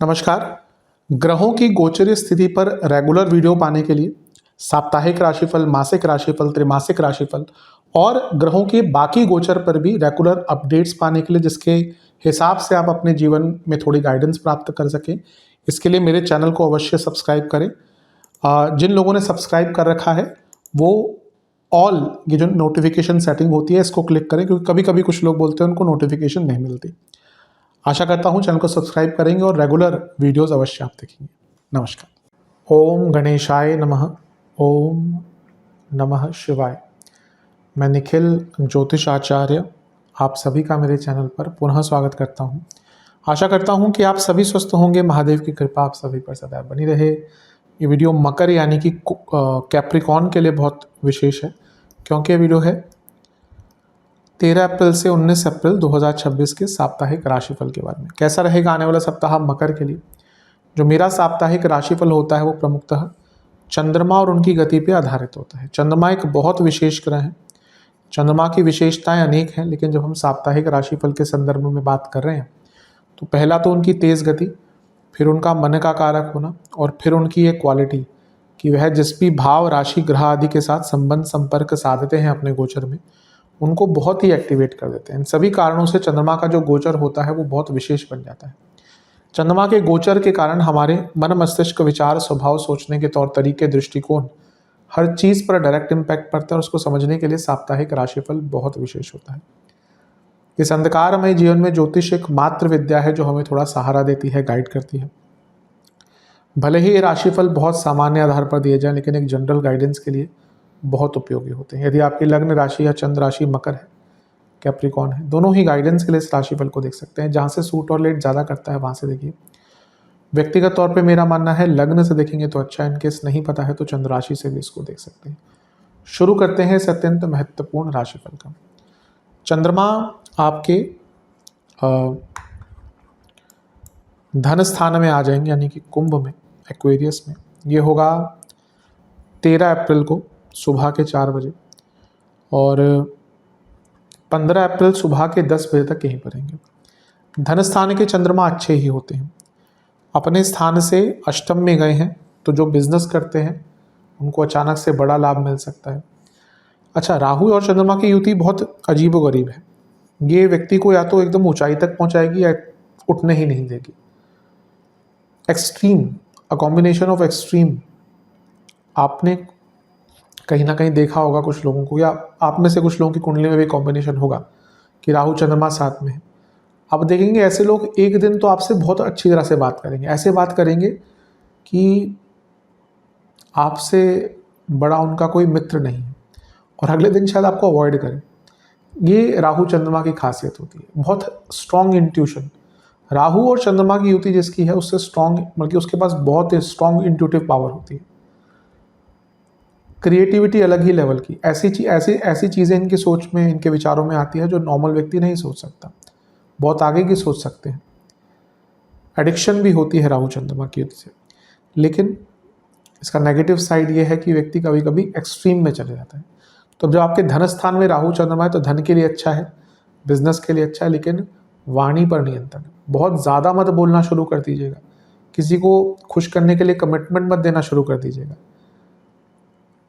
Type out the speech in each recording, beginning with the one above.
नमस्कार। ग्रहों की गोचरीय स्थिति पर रेगुलर वीडियो पाने के लिए साप्ताहिक राशिफल, मासिक राशिफल, त्रैमासिक राशिफल और ग्रहों के बाकी गोचर पर भी रेगुलर अपडेट्स पाने के लिए, जिसके हिसाब से आप अपने जीवन में थोड़ी गाइडेंस प्राप्त कर सकें, इसके लिए मेरे चैनल को अवश्य सब्सक्राइब करें। जिन लोगों ने सब्सक्राइब कर रखा है वो ऑल ये जो नोटिफिकेशन सेटिंग होती है इसको क्लिक करें, क्योंकि कभी कभी कुछ लोग बोलते हैं उनको नोटिफिकेशन नहीं मिलती। आशा करता हूँ चैनल को सब्सक्राइब करेंगे और रेगुलर वीडियोस अवश्य आप देखेंगे। नमस्कार। ओम गणेशाय नमः। ओम नमः शिवाय। मैं निखिल ज्योतिष आचार्य आप सभी का मेरे चैनल पर पुनः स्वागत करता हूँ। आशा करता हूँ कि आप सभी स्वस्थ होंगे। महादेव की कृपा आप सभी पर सदैव बनी रहे। ये वीडियो मकर यानी कि कैप्रिकॉन के लिए बहुत विशेष है, क्योंकि ये वीडियो है 13 अप्रैल से 19 अप्रैल 2026 के साप्ताहिक राशिफल के बारे में। कैसा रहेगा आने वाला सप्ताह मकर के लिए। जो मेरा साप्ताहिक राशिफल होता है वो प्रमुखतः चंद्रमा और उनकी गति पर आधारित होता है। चंद्रमा एक बहुत विशेष ग्रह है। चंद्रमा की विशेषताएं अनेक हैं, लेकिन जब हम साप्ताहिक राशिफल के संदर्भ में बात कर रहे हैं तो पहला तो उनकी तेज गति, फिर उनका मन का कारक होना, और फिर उनकी एक क्वालिटी कि वह जिस भी भाव, राशि, ग्रह आदि के साथ संबंध संपर्क साधते हैं अपने गोचर में, उनको बहुत ही एक्टिवेट कर देते हैं। इन सभी कारणों से चंद्रमा का जो गोचर होता है वो बहुत विशेष बन जाता है। चंद्रमा के गोचर के कारण हमारे मन, मस्तिष्क, विचार, स्वभाव, सोचने के तौर तरीके, दृष्टिकोण, हर चीज़ पर डायरेक्ट इम्पैक्ट पड़ता है। और उसको समझने के लिए साप्ताहिक राशिफल बहुत विशेष होता है। इस अंधकारमय जीवन में ज्योतिष एक मात्र विद्या है जो हमें थोड़ा सहारा देती है, गाइड करती है। भले ही ये राशिफल बहुत सामान्य आधार पर दिए जाए, लेकिन एक जनरल गाइडेंस के लिए बहुत उपयोगी होते हैं। यदि आपकी लग्न राशि या चंद्र राशि मकर है, कैप्रिकॉन है, दोनों ही गाइडेंस के लिए इस राशिफल को देख सकते हैं। जहाँ से सूट और लेट ज़्यादा करता है वहाँ से देखिए। व्यक्तिगत तौर पे मेरा मानना है लग्न से देखेंगे तो अच्छा, इनकेस नहीं पता है तो चंद्र राशि से भी इसको देख सकते हैं। शुरू करते हैं इस अत्यंत महत्वपूर्ण राशिफल का। चंद्रमा आपके धन स्थान में आ जाएंगे, यानी कि कुंभ में, एक्वेरियस में। ये होगा 13 अप्रैल को सुबह के 4 बजे और 15 अप्रैल सुबह के 10 बजे तक यहीं पर रहेंगे। धन स्थान के चंद्रमा अच्छे ही होते हैं। अपने स्थान से अष्टम में गए हैं तो जो बिजनेस करते हैं उनको अचानक से बड़ा लाभ मिल सकता है। अच्छा, राहु और चंद्रमा की युति बहुत अजीबोगरीब है। ये व्यक्ति को या तो एकदम ऊंचाई तक पहुंचाएगी या उठने ही नहीं देगी। Extreme, a combination of extreme. आपने कहीं ना कहीं देखा होगा कुछ लोगों को, या आप में से कुछ लोगों की कुंडली में भी कॉम्बिनेशन होगा कि राहु चंद्रमा साथ में है। आप देखेंगे ऐसे लोग एक दिन तो आपसे बहुत अच्छी तरह से बात करेंगे, ऐसे बात करेंगे कि आपसे बड़ा उनका कोई मित्र नहीं है, और अगले दिन शायद आपको अवॉइड करें। ये राहु चंद्रमा की खासियत होती है। बहुत स्ट्रॉन्ग इंट्यूशन। राहु और चंद्रमा की युति जिसकी है उससे स्ट्रॉन्ग, बल्कि उसके पास बहुत स्ट्रॉन्ग इंट्यूटिव पावर होती है। क्रिएटिविटी अलग ही लेवल की। ऐसी चीज़ें इनकी सोच में, इनके विचारों में आती है जो नॉर्मल व्यक्ति नहीं सोच सकता। बहुत आगे की सोच सकते हैं। एडिक्शन भी होती है राहु चंद्रमा की युति से, लेकिन इसका नेगेटिव साइड ये है कि व्यक्ति कभी कभी एक्सट्रीम में चले जाता है। तो जब आपके धन स्थान में राहु चंद्रमा है तो धन के लिए अच्छा है, बिजनेस के लिए अच्छा है, लेकिन वाणी पर नियंत्रण। बहुत ज़्यादा मत बोलना शुरू कर दीजिएगा। किसी को खुश करने के लिए कमिटमेंट मत देना शुरू कर दीजिएगा।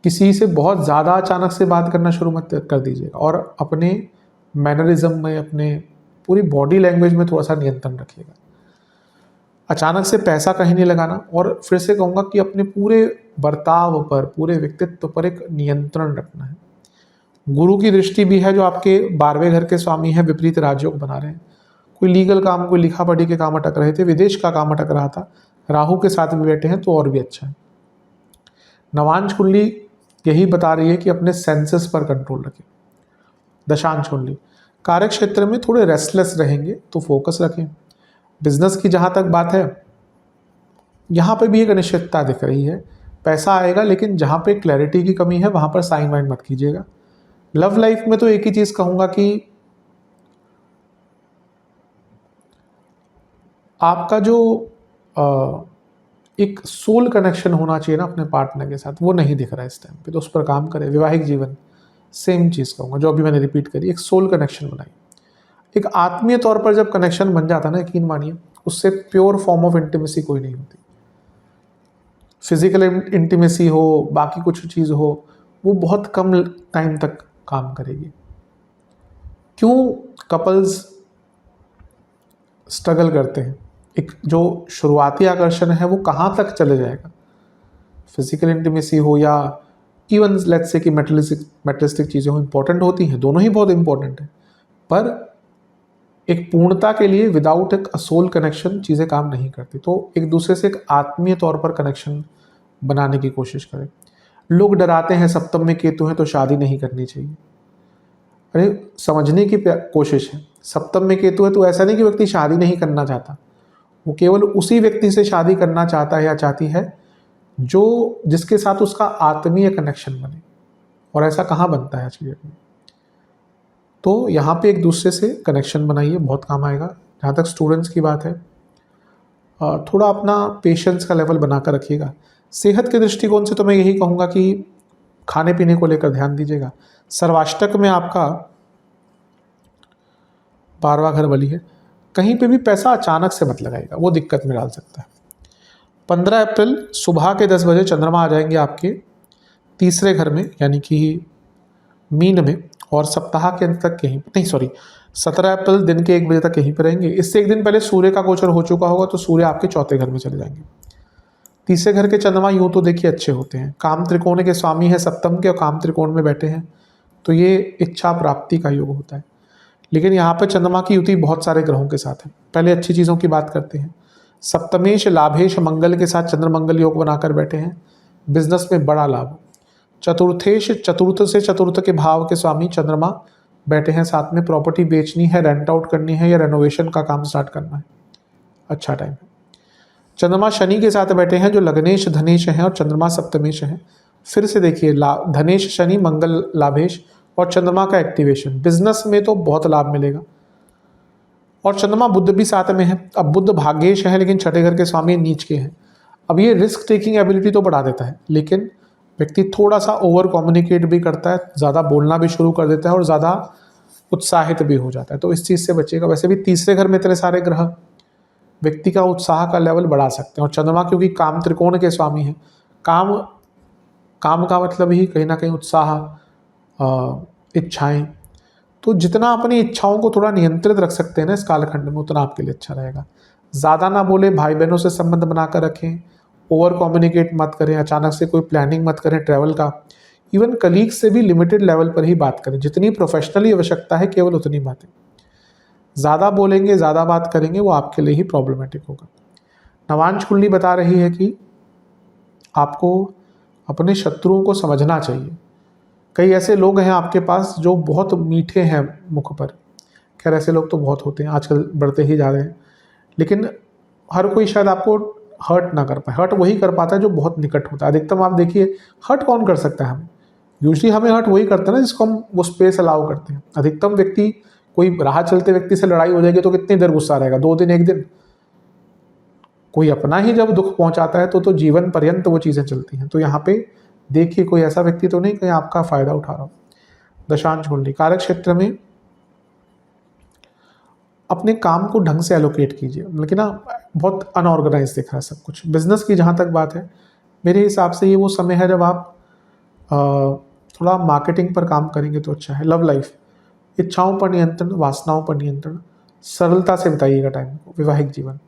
किसी से बहुत ज़्यादा अचानक से बात करना शुरू मत कर दीजिएगा। और अपने मैनरिज्म में, अपने पूरी बॉडी लैंग्वेज में थोड़ा सा नियंत्रण रखिएगा। अचानक से पैसा कहीं नहीं लगाना। और फिर से कहूँगा कि अपने पूरे बर्ताव पर, पूरे व्यक्तित्व पर एक नियंत्रण रखना है। गुरु की दृष्टि भी है जो आपके 12वें घर के स्वामी हैं, विपरीत राजयोग बना रहे हैं। कोई लीगल काम, कोई लिखा पढ़ी के काम अटक रहे थे, विदेश का काम अटक रहा था, राहु के साथ भी बैठे हैं तो और भी अच्छा है। नवांश कुंडली यही बता रही है कि अपने सेंसेस पर कंट्रोल रखें। दशांश कुंडली कार्य क्षेत्र में थोड़े रेस्टलेस रहेंगे तो फोकस रखें। बिजनेस की जहाँ तक बात है, यहाँ पे भी एक अनिश्चितता दिख रही है। पैसा आएगा, लेकिन जहाँ पे क्लैरिटी की कमी है वहाँ पर साइन वाइन मत कीजिएगा। लव लाइफ में तो एक ही चीज़ कहूँगा कि आपका जो एक सोल कनेक्शन होना चाहिए ना अपने पार्टनर के साथ, वो नहीं दिख रहा है इस टाइम पे, तो उस पर काम करें। वैवाहिक जीवन सेम चीज़ कहूँगा जो अभी मैंने रिपीट करी, एक सोल कनेक्शन बनाइए। एक आत्मीय तौर पर जब कनेक्शन बन जाता है ना, यकीन मानिए उससे प्योर फॉर्म ऑफ इंटीमेसी कोई नहीं होती। फिजिकल इंटीमेसी हो, बाकी कुछ चीज़ हो, वो बहुत कम टाइम तक काम करेगी। क्यों कपल्स स्ट्रगल करते हैं? एक जो शुरुआती आकर्षण है वो कहाँ तक चले जाएगा? फिजिकल इंटीमेसी हो या इवन लेट्स से कि मेटलिस्टिक चीज़ें हो, इंपॉर्टेंट होती हैं, दोनों ही बहुत इंपॉर्टेंट है, पर एक पूर्णता के लिए विदाउट एक असोल कनेक्शन चीज़ें काम नहीं करती। तो एक दूसरे से एक आत्मीय तौर पर कनेक्शन बनाने की कोशिश करें। लोग डराते हैं सप्तम में केतु है तो शादी नहीं करनी चाहिए। अरे समझने की कोशिश है, सप्तम में केतु है तो ऐसा नहीं कि व्यक्ति शादी नहीं करना चाहता, वो केवल उसी व्यक्ति से शादी करना चाहता है या चाहती है जो जिसके साथ उसका आत्मीय कनेक्शन बने, और ऐसा कहाँ बनता है आज की डेट में। तो यहाँ पे एक दूसरे से कनेक्शन बनाइए, बहुत काम आएगा। जहाँ तक स्टूडेंट्स की बात है, थोड़ा अपना पेशेंस का लेवल बनाकर रखिएगा। सेहत के दृष्टिकोण से तो मैं यही कहूँगा कि खाने पीने को लेकर ध्यान दीजिएगा। सर्वाष्टक में आपका 12वां घर बली है, कहीं पे भी पैसा अचानक से मत लगाएगा, वो दिक्कत में डाल सकता है। 15 अप्रैल सुबह के 10 बजे चंद्रमा आ जाएंगे आपके तीसरे घर में, यानी कि मीन में, और सप्ताह के अंत तक यहीं नहीं, सॉरी 17 अप्रैल दिन के 1 बजे तक यहीं पर रहेंगे। इससे एक दिन पहले सूर्य का गोचर हो चुका होगा, तो सूर्य आपके चौथे घर में चले जाएंगे। तीसरे घर के चंद्रमा यूँ तो देखिए अच्छे होते हैं, काम त्रिकोण के स्वामी है सप्तम के और काम त्रिकोण में बैठे हैं, तो ये इच्छा प्राप्ति का योग होता है। लेकिन यहाँ पर चंद्रमा की युति बहुत सारे ग्रहों के साथ है। पहले अच्छी चीज़ों की बात करते हैं। सप्तमेश लाभेश मंगल के साथ चंद्र मंगल योग बनाकर बैठे हैं, बिजनेस में बड़ा लाभ। चतुर्थेश चतुर्थ से चतुर्थ के भाव के स्वामी चंद्रमा बैठे हैं साथ में, प्रॉपर्टी बेचनी है, रेंट आउट करनी है या रेनोवेशन का काम स्टार्ट करना है, अच्छा टाइम है। चंद्रमा शनि के साथ बैठे हैं जो लग्नेश धनेश हैं और चंद्रमा सप्तमेश हैं। फिर से देखिए धनेश शनि मंगल लाभेश और चंद्रमा का एक्टिवेशन, बिजनेस में तो बहुत लाभ मिलेगा। और चंद्रमा बुध भी साथ में है। अब बुध भाग्येश है लेकिन छठे घर के स्वामी नीच के हैं। अब ये रिस्क टेकिंग एबिलिटी तो बढ़ा देता है, लेकिन व्यक्ति थोड़ा सा ओवर कम्युनिकेट भी करता है, ज़्यादा बोलना भी शुरू कर देता है और ज़्यादा उत्साहित भी हो जाता है, तो इस चीज़ से बचेगा। वैसे भी तीसरे घर में इतने सारे ग्रह व्यक्ति का उत्साह का लेवल बढ़ा सकते हैं। और चंद्रमा क्योंकि काम त्रिकोण के स्वामी हैं, काम का मतलब ही कहीं ना कहीं उत्साह, इच्छाएं, तो जितना अपनी इच्छाओं को थोड़ा नियंत्रित रख सकते हैं ना इस कालखंड में, उतना आपके लिए अच्छा रहेगा। ज़्यादा ना बोले, भाई बहनों से संबंध बनाकर रखें, ओवर कम्युनिकेट मत करें, अचानक से कोई प्लानिंग मत करें ट्रैवल का। इवन कलीग से भी लिमिटेड लेवल पर ही बात करें, जितनी प्रोफेशनली आवश्यकता है केवल उतनी बातें। ज़्यादा बोलेंगे, ज़्यादा बात करेंगे, वो आपके लिए ही प्रॉब्लमेटिक होगा। नवांश कुंडली बता रही है कि आपको अपने शत्रुओं को समझना चाहिए। कई ऐसे लोग हैं आपके पास जो बहुत मीठे हैं मुख पर, खैर ऐसे लोग तो बहुत होते हैं, आजकल बढ़ते ही जा रहे हैं, लेकिन हर कोई शायद आपको हर्ट ना कर पाए। हर्ट वही कर पाता है जो बहुत निकट होता है। अधिकतम आप देखिए हर्ट कौन कर सकता है हमें, यूजली हमें हर्ट वही करते हैं ना जिसको हम वो स्पेस अलाउ करते हैं। अधिकतम व्यक्ति, कोई राह चलते व्यक्ति से लड़ाई हो जाएगी तो कितनी देर गुस्सा रहेगा, 2 दिन 1 दिन। कोई अपना ही जब दुख पहुंचाता है तो जीवन पर्यंत वो चीज़ें चलती हैं। तो यहाँ पे देखिए कोई ऐसा व्यक्ति तो नहीं कहीं आपका फायदा उठा रहा हो। दशांश कुंडली कार्य क्षेत्र में अपने काम को ढंग से एलोकेट कीजिए, लेकिन ना बहुत अनऑर्गेनाइज दिख रहा है सब कुछ। बिजनेस की जहाँ तक बात है, मेरे हिसाब से ये वो समय है जब आप थोड़ा मार्केटिंग पर काम करेंगे तो अच्छा है। लव लाइफ, इच्छाओं पर नियंत्रण, वासनाओं पर नियंत्रण, सरलता से बिताइएगा टाइम को। वैवाहिक जीवन,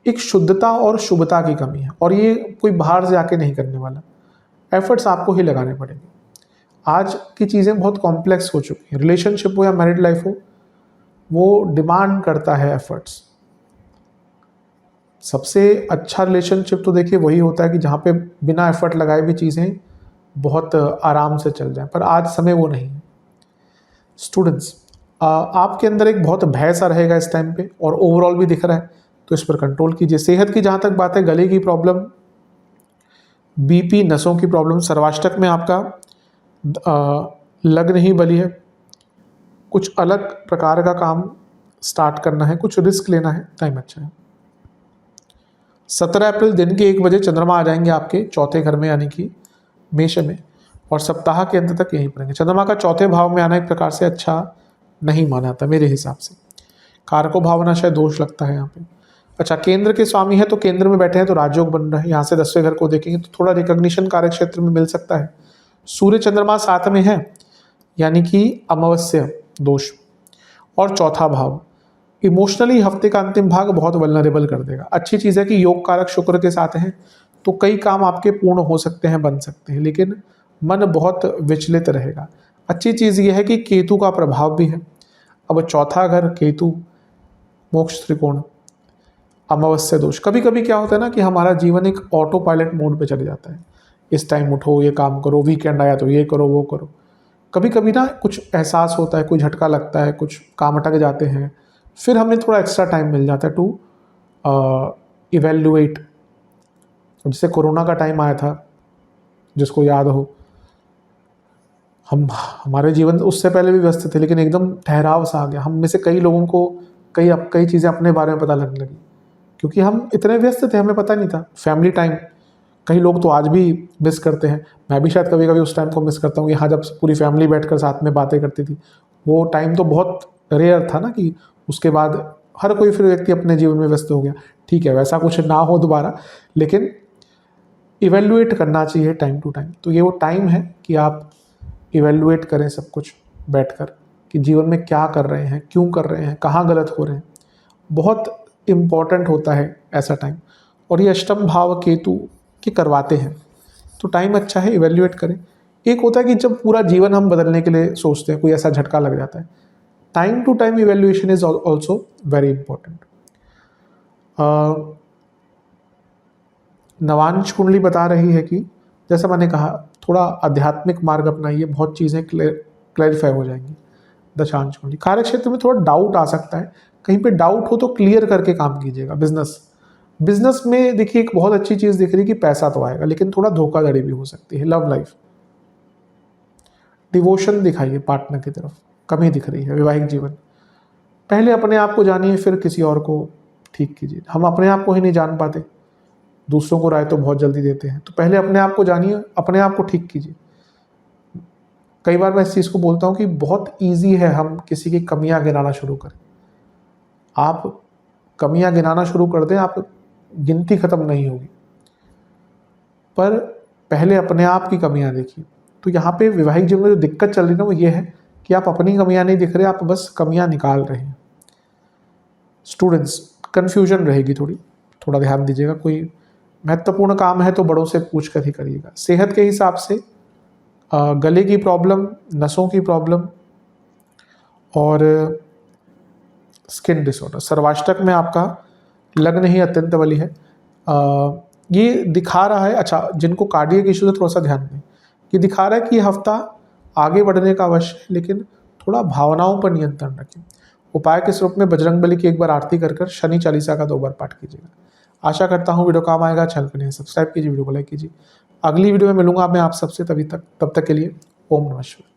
एक शुद्धता और शुभता की कमी है, और ये कोई बाहर से आके नहीं करने वाला, एफर्ट्स आपको ही लगाने पड़ेंगे। आज की चीज़ें बहुत कॉम्प्लेक्स हो चुकी हैं, रिलेशनशिप हो या मैरिड लाइफ हो, वो डिमांड करता है एफर्ट्स। सबसे अच्छा रिलेशनशिप तो देखिए वही होता है कि जहाँ पे बिना एफर्ट लगाए भी चीज़ें बहुत आराम से चल जाएं, पर आज समय वो नहीं है। स्टूडेंट्स, आपके अंदर एक बहुत भय सा रहेगा इस टाइम पे, और ओवरऑल भी दिख रहा है, तो इस पर कंट्रोल कीजिए। सेहत की जहाँ तक बात है, गले की प्रॉब्लम, बीपी, नसों की प्रॉब्लम, सर्वाष्टक में आपका लग्न ही बली है, कुछ अलग प्रकार का काम स्टार्ट करना है, कुछ रिस्क लेना है, टाइम अच्छा है। 17 अप्रैल दिन के 1 बजे चंद्रमा आ जाएंगे आपके चौथे घर में, यानी कि मेष में, और सप्ताह के अंत तक यहीं पर रहेंगे। चंद्रमा का चौथे भाव में आना एक प्रकार से अच्छा नहीं माना जाता मेरे हिसाब से। कारको भावना शायद दोष लगता है यहाँ पे। अच्छा, केंद्र के स्वामी है तो केंद्र में बैठे हैं तो राजयोग बन रहा है, यहाँ से 10वें घर को देखेंगे तो थोड़ा रिकॉग्निशन कार्य क्षेत्र में मिल सकता है। सूर्य चंद्रमा साथ में है यानी कि अमावस्या दोष। और चौथा भाव इमोशनली हफ्ते का अंतिम भाग बहुत वल्नरेबल कर देगा। अच्छी चीज़ है कि योग कारक शुक्र के साथ है तो कई काम आपके पूर्ण हो सकते हैं, बन सकते हैं, लेकिन मन बहुत विचलित रहेगा। अच्छी चीज़ यह है कि केतु का प्रभाव भी है। अब चौथा घर केतु, मोक्ष त्रिकोण, अमावस्या दोष। कभी कभी क्या होता है ना कि हमारा जीवन एक ऑटो पायलट मोड पे चले जाता है। इस टाइम उठो, ये काम करो, वीकेंड आया तो ये करो, वो करो। कभी कभी ना कुछ एहसास होता है, कोई झटका लगता है, कुछ काम अटक जाते हैं, फिर हमें थोड़ा एक्स्ट्रा टाइम मिल जाता है टू इवेल्युएट। जैसे कोरोना का टाइम आया था, जिसको याद हो, हमारे जीवन उससे पहले भी व्यस्त थे, लेकिन एकदम ठहराव सा आ गया। हम में से कई लोगों को कई चीज़ें अपने बारे में पता लगने लगी, क्योंकि हम इतने व्यस्त थे, हमें पता नहीं था। फैमिली टाइम कई लोग तो आज भी मिस करते हैं। मैं भी शायद कभी कभी उस टाइम को मिस करता हूँ, यहाँ जब पूरी फैमिली बैठकर साथ में बातें करती थी। वो टाइम तो बहुत रेयर था ना कि उसके बाद हर कोई फिर व्यक्ति अपने जीवन में व्यस्त हो गया। ठीक है, वैसा कुछ ना हो दोबारा, लेकिन इवेल्युएट करना चाहिए टाइम टू टाइम। तो ये वो टाइम है कि आप इवेल्युएट करें सब कुछ बैठकर, कि जीवन में क्या कर रहे हैं, क्यों कर रहे हैं, कहाँ गलत हो रहे हैं। बहुत इम्पॉर्टेंट होता है ऐसा टाइम। और ये अष्टम भाव केतु के करवाते हैं, तो टाइम अच्छा है, इवेल्युएट करें। एक होता है कि जब पूरा जीवन हम बदलने के लिए सोचते हैं, कोई ऐसा झटका लग जाता है, time to time evaluation is also very important. नवांश कुंडली बता रही है कि जैसा मैंने कहा, थोड़ा आध्यात्मिक मार्ग अपनाइए, बहुत चीज़ें क्लैरिफाई हो जाएंगी। दशांश कुंडली कार्य क्षेत्र में थोड़ा डाउट आ सकता है, कहीं पे डाउट हो तो क्लियर करके काम कीजिएगा। बिजनेस में देखिए एक बहुत अच्छी चीज़ दिख रही है कि पैसा तो आएगा, लेकिन थोड़ा धोखाधड़ी भी हो सकती है। लव लाइफ, डिवोशन दिखाइए पार्टनर की तरफ, कमी दिख रही है। वैवाहिक जीवन, पहले अपने आप को जानिए, फिर किसी और को ठीक कीजिए। हम अपने आप को ही नहीं जान पाते, दूसरों को राय तो बहुत जल्दी देते हैं। तो पहले अपने आप को जानिए, अपने आप को ठीक कीजिए। कई बार मैं इस चीज़ को बोलता हूँ कि बहुत ईजी है हम किसी की कमियां गिनाना शुरू करें। आप कमियां गिनाना शुरू कर दें, आप गिनती खत्म नहीं होगी, पर पहले अपने आप की कमियां देखिए। तो यहाँ पे वैवाहिक जीवन में जो दिक्कत चल रही है ना, वो ये है कि आप अपनी कमियां नहीं दिख रहे, आप बस कमियां निकाल रहे हैं। स्टूडेंट्स, कन्फ्यूजन रहेगी थोड़ा ध्यान दीजिएगा। कोई महत्वपूर्ण काम है तो बड़ों से पूछ कर ही करिएगा। सेहत के हिसाब से गले की प्रॉब्लम, नसों की प्रॉब्लम और स्किन डिसऑर्डर। सर्वाष्टक में आपका लग्न ही अत्यंत बली है। ये दिखा रहा है, अच्छा जिनको कार्डियक इश्यू है थोड़ा सा ध्यान दें, ये दिखा रहा है कि ये हफ्ता आगे बढ़ने का अवश्य है, लेकिन थोड़ा भावनाओं पर नियंत्रण रखें। उपाय के स्वरूप में बजरंगबली की एक बार आरती कर शनि चालीसा का 2 बार पाठ कीजिएगा। आशा करता हूँ वीडियो काम आएगा। चैनल को नहीं सब्सक्राइब कीजिए, वीडियो को लाइक कीजिए। अगली वीडियो में मिलूंगा मैं आप सबसे, तब तक के लिए ओम नमः शिवाय।